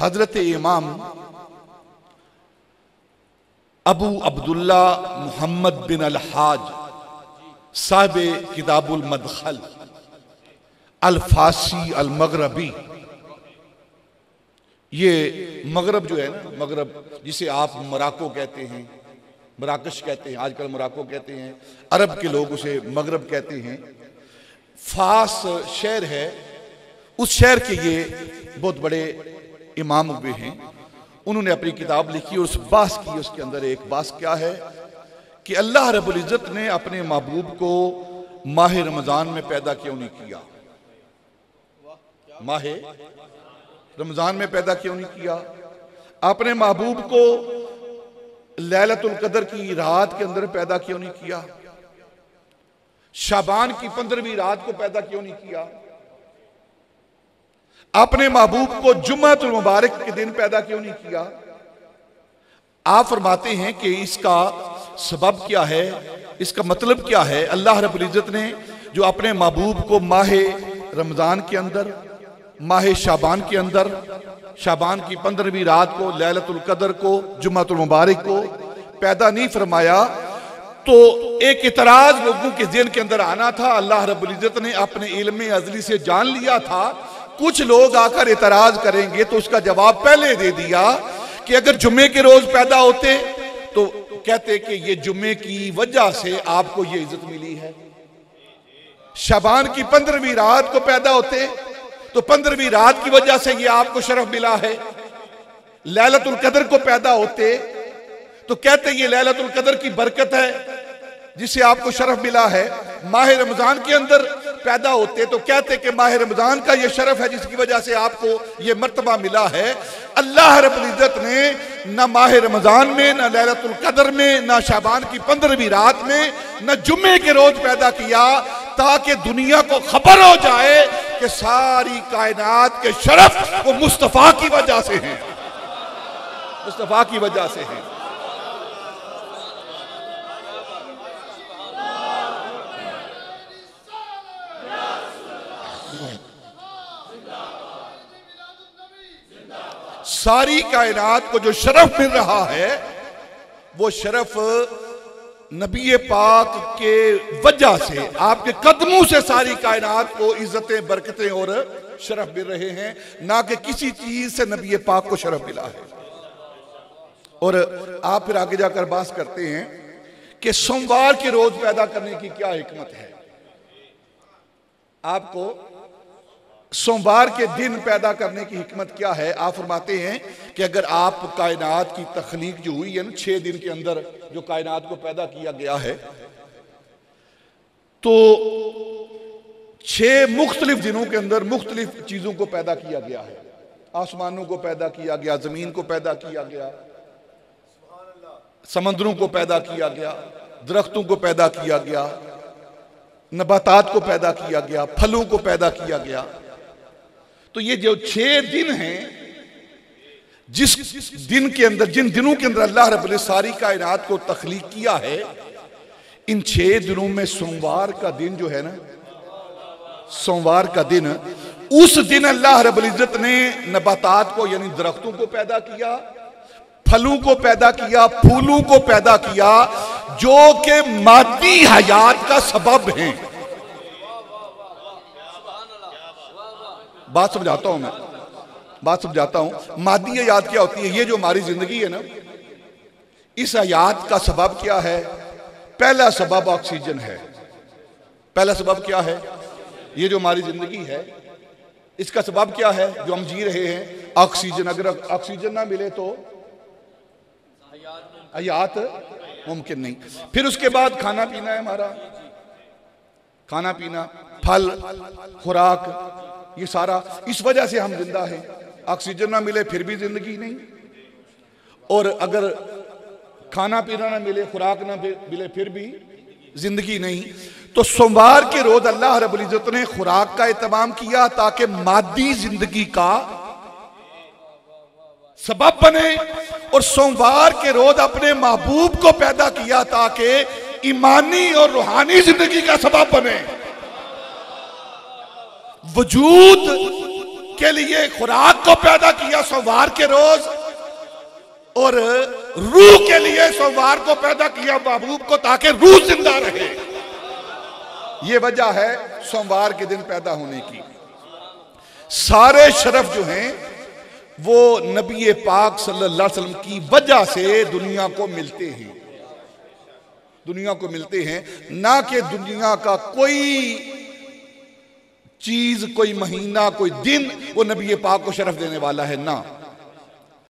हजरत इमाम अबू अब्दुल्ला मोहम्मद बिन अल-हाज साहिब किताबुल मदखल अल-फासी अल-मगरबी, ये मगरब जो है ना, मगरब जिसे आप मोरक्को कहते हैं, मराकश कहते हैं, आजकल मोरक्को कहते हैं, अरब के लोग उसे मगरब कहते हैं। फास शहर है, उस शहर के ये बहुत बड़े इमाम हुए हैं। उन्होंने अपनी किताब लिखी और उस बास की, उसके अंदर एक बास क्या है कि अल्लाह रब्बुल इज्जत ने अपने महबूब को माह रमजान में पैदा क्यों नहीं किया, माह रमजान में पैदा क्यों नहीं किया, अपने महबूब को लैलतुल कदर की रात के अंदर पैदा क्यों नहीं किया, शाबान की 15वीं रात को पैदा क्यों नहीं किया, अपने महबूब को जुम्मतुल मुबारक के दिन पैदा क्यों नहीं किया। आप फरमाते हैं कि इसका सबब क्या है, इसका मतलब क्या है। अल्लाह रब्बुल इज्जत ने जो अपने महबूब को माह रमजान के अंदर, माह शाबान के अंदर, शाबान की 15वीं रात को, लैलतुल कदर को, जुम्मतुल मुबारक को पैदा नहीं फरमाया, तो एक इतराज लोगों के ज़हन के अंदर आना था। अल्लाह रब्बुल इज्जत ने अपने इल्म अज़ली से जान लिया था कुछ लोग आकर इतराज करेंगे, तो उसका जवाब पहले दे दिया कि अगर जुम्मे के रोज पैदा होते तो कहते कि ये जुम्मे की वजह से आपको ये इज्जत मिली है। शाबान की 15वीं रात को पैदा होते तो 15वीं रात की वजह से ये आपको शरफ मिला है। लैलतुल कदर को पैदा होते तो कहते ये लैलतुल कदर की बरकत है जिसे आपको शरफ मिला है। माह रमजान के अंदर पैदा होते तो कहते कि माह रमजान का ये शरफ है जिसकी वजह से आपको ये मर्तबा मिला है। अल्लाह रब्बुल इज्जत ने न माह रमजान में, न लैलतुल कदर में, न शाबान की 15वीं रात में, न जुम्मे के रोज पैदा किया ताकि दुनिया को खबर हो जाए कि सारी कायनात के शरफ वो मुस्तफा की वजह से हैं, मुस्तफा की वजह से हैं। सारी कायनात को जो शरफ मिल रहा है वो शरफ नबी पाक के वजह से, आपके कदमों से सारी कायनात को इज्जतें, बरकतें और शरफ मिल रहे हैं, ना कि किसी चीज से नबी पाक को शरफ मिला है। और आप फिर आगे जाकर बात करते हैं कि सोमवार के रोज पैदा करने की क्या हिकमत है। आपको सोमवार के दिन पैदा करने की हिकमत क्या है। आप फरमाते हैं कि अगर आप कायनात की तख्लीक जो हुई है ना, 6 दिन के अंदर जो कायनात को पैदा किया गया है, तो 6 मुख्तलिफ दिनों के अंदर मुख्तलिफ चीजों को पैदा किया गया है। आसमानों को पैदा किया गया, जमीन को पैदा किया गया, समंदरों को पैदा किया गया, दरख्तों को पैदा किया गया, नबातात को पैदा किया गया, फलों को पैदा किया गया। तो ये जो 6 दिन हैं, जिस दिन के अंदर, जिन दिनों के अंदर अल्लाह रब्बुल ने सारी कायनात को तख्लीक किया है, इन 6 दिनों में सोमवार का दिन जो है ना, सोमवार का दिन, उस दिन अल्लाह रब्बुल इज्जत ने नबातात को यानी दरख्तों को पैदा किया, फलों को पैदा किया, फूलों को पैदा किया, जो कि मादी हयात का सबब है। बात समझाता हूं मैं, बात समझाता हूं। मादी हयात क्या होती है? ये जो हमारी जिंदगी है ना, इस हयात का सबब क्या है? पहला सबब ऑक्सीजन है। पहला सबब क्या है? ये जो हमारी जिंदगी है, इसका सबब क्या है? जो हम जी रहे हैं, ऑक्सीजन। अगर ऑक्सीजन ना मिले तो हयात मुमकिन नहीं। फिर उसके बाद खाना पीना है हमारा, खाना पीना, फल, खुराक, ये सारा, इस वजह से हम जिंदा हैं। ऑक्सीजन ना मिले फिर भी जिंदगी नहीं, और अगर खाना पीना ना मिले, खुराक ना मिले, फिर भी जिंदगी नहीं। तो सोमवार के रोज अल्लाह रब्बुल इज्जत ने खुराक का इंतजाम किया ताकि मादी जिंदगी का सबब बने, और सोमवार के रोज अपने महबूब को पैदा किया ताकि ईमानी और रूहानी जिंदगी का सबब बने। वजूद के लिए खुराक को पैदा किया सोमवार के रोज, और रूह के लिए सोमवार को पैदा किया महबूब को, ताकि रूह जिंदा रहे। यह वजह है सोमवार के दिन पैदा होने की। सारे शरफ जो हैं वो नबी पाक सल्लल्लाहु अलैहि वसल्लम की वजह से दुनिया को मिलते हैं, दुनिया को मिलते हैं, ना कि दुनिया का कोई चीज, कोई महीना, कोई दिन वो नबी पाक को शरफ देने वाला है, ना।